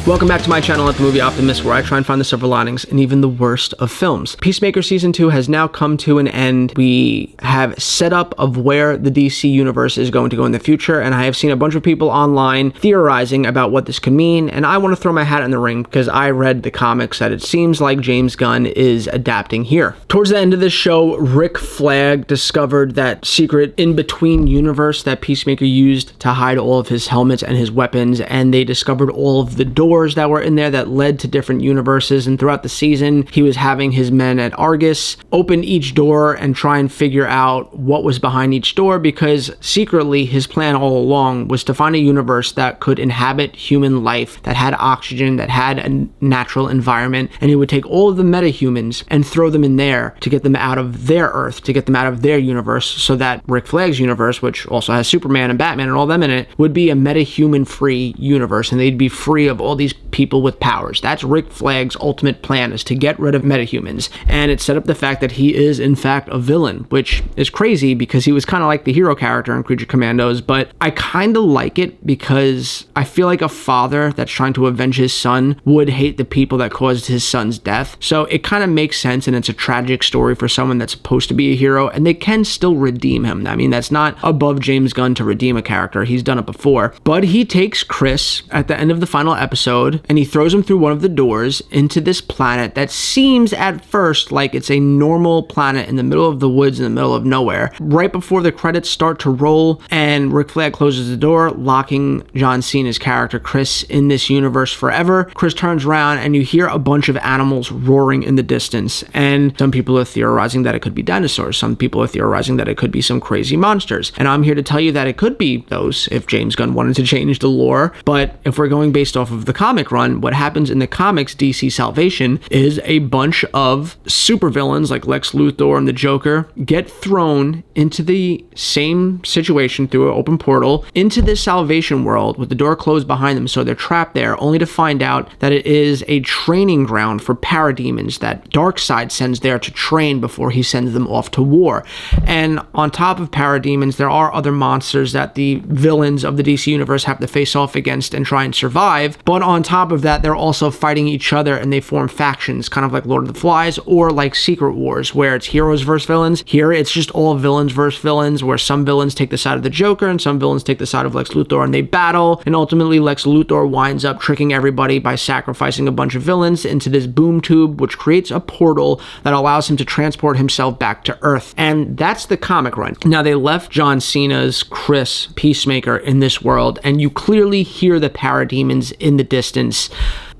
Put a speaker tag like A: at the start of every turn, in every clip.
A: Welcome back to my channel at The Movie Optimist, where I try and find the silver linings in even the worst of films. Peacemaker Season 2 has now come to an end. We have setup of where the DC universe is going to go in the future, and I have seen a bunch of people online theorizing about what this could mean, and I want to throw my hat in the ring because I read the comics that it seems like James Gunn is adapting here. Towards the end of this show, Rick Flag discovered that secret in-between universe that Peacemaker used to hide all of his helmets and his weapons, and they discovered all of the doors that were in there that led to different universes. And throughout the season, he was having his men at Argus open each door and try and figure out what was behind each door, because secretly his plan all along was to find a universe that could inhabit human life, that had oxygen, that had a natural environment, and he would take all of the metahumans and throw them in there to get them out of their Earth, to get them out of their universe, so that Rick Flag's universe, which also has Superman and Batman and all them in it, would be a metahuman free universe, and they'd be free of all these people with powers. That's Rick Flag's ultimate plan, is to get rid of metahumans. And it set up the fact that he is in fact a villain, which is crazy because he was kind of like the hero character in Creature Commandos, but I kind of like it because I feel like a father that's trying to avenge his son would hate the people that caused his son's death. So it kind of makes sense, and it's a tragic story for someone that's supposed to be a hero, and they can still redeem him. I mean, that's not above James Gunn to redeem a character. He's done it before. But he takes Chris at the end of the final episode and he throws him through one of the doors into this planet that seems at first like it's a normal planet in the middle of the woods in the middle of nowhere. Right before the credits start to roll and Rick Flag closes the door, locking John Cena's character Chris in this universe forever, Chris turns around and you hear a bunch of animals roaring in the distance, and some people are theorizing that it could be dinosaurs. Some people are theorizing that it could be some crazy monsters, and I'm here to tell you that it could be those if James Gunn wanted to change the lore. But if we're going based off of the comic run, what happens in the comics DC Salvation is a bunch of supervillains like Lex Luthor and the Joker get thrown into the same situation through an open portal into this Salvation world with the door closed behind them, so they're trapped there, only to find out that it is a training ground for parademons that Darkseid sends there to train before he sends them off to war. And on top of parademons, there are other monsters that the villains of the DC universe have to face off against and try and survive, but on top of that, they're also fighting each other and they form factions, kind of like Lord of the Flies or like Secret Wars, where it's heroes versus villains. Here, it's just all villains versus villains, where some villains take the side of the Joker and some villains take the side of Lex Luthor, and they battle, and ultimately Lex Luthor winds up tricking everybody by sacrificing a bunch of villains into this boom tube, which creates a portal that allows him to transport himself back to Earth. And that's the comic run. Now, they left John Cena's Chris Peacemaker in this world, and you clearly hear the parademons in the distance.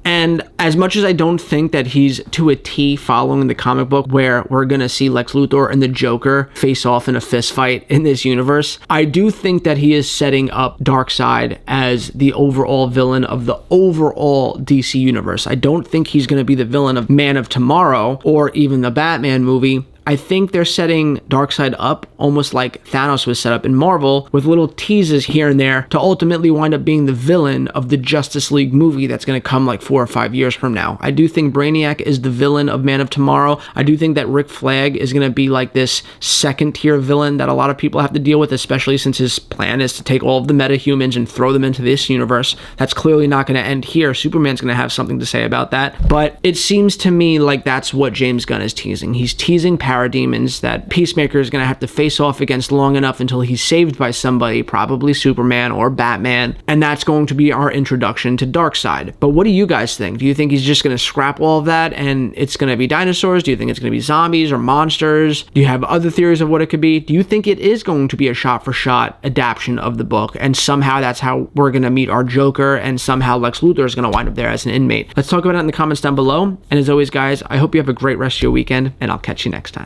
A: And as much as I don't think that he's to a T following the comic book where we're gonna see Lex Luthor and the Joker face off in a fist fight in this universe, I do think that he is setting up Darkseid as the overall villain of the overall DC universe. I don't think he's gonna be the villain of Man of Tomorrow or even the Batman movie. I think they're setting Darkseid up almost like Thanos was set up in Marvel, with little teases here and there to ultimately wind up being the villain of the Justice League movie that's going to come like 4 or 5 years from now. I do think Brainiac is the villain of Man of Tomorrow. I do think that Rick Flag is going to be like this second tier villain that a lot of people have to deal with, especially since his plan is to take all of the metahumans and throw them into this universe. That's clearly not going to end here. Superman's going to have something to say about that. But it seems to me like that's what James Gunn is teasing. He's teasing parademons that Peacemaker is going to have to face off against long enough until he's saved by somebody, probably Superman or Batman, and that's going to be our introduction to Darkseid. But what do you guys think? Do you think he's just going to scrap all of that and it's going to be dinosaurs? Do you think it's going to be zombies or monsters? Do you have other theories of what it could be? Do you think it is going to be a shot-for-shot adaptation of the book, and somehow that's how we're going to meet our Joker, and somehow Lex Luthor is going to wind up there as an inmate? Let's talk about it in the comments down below, and as always, guys, I hope you have a great rest of your weekend, and I'll catch you next time.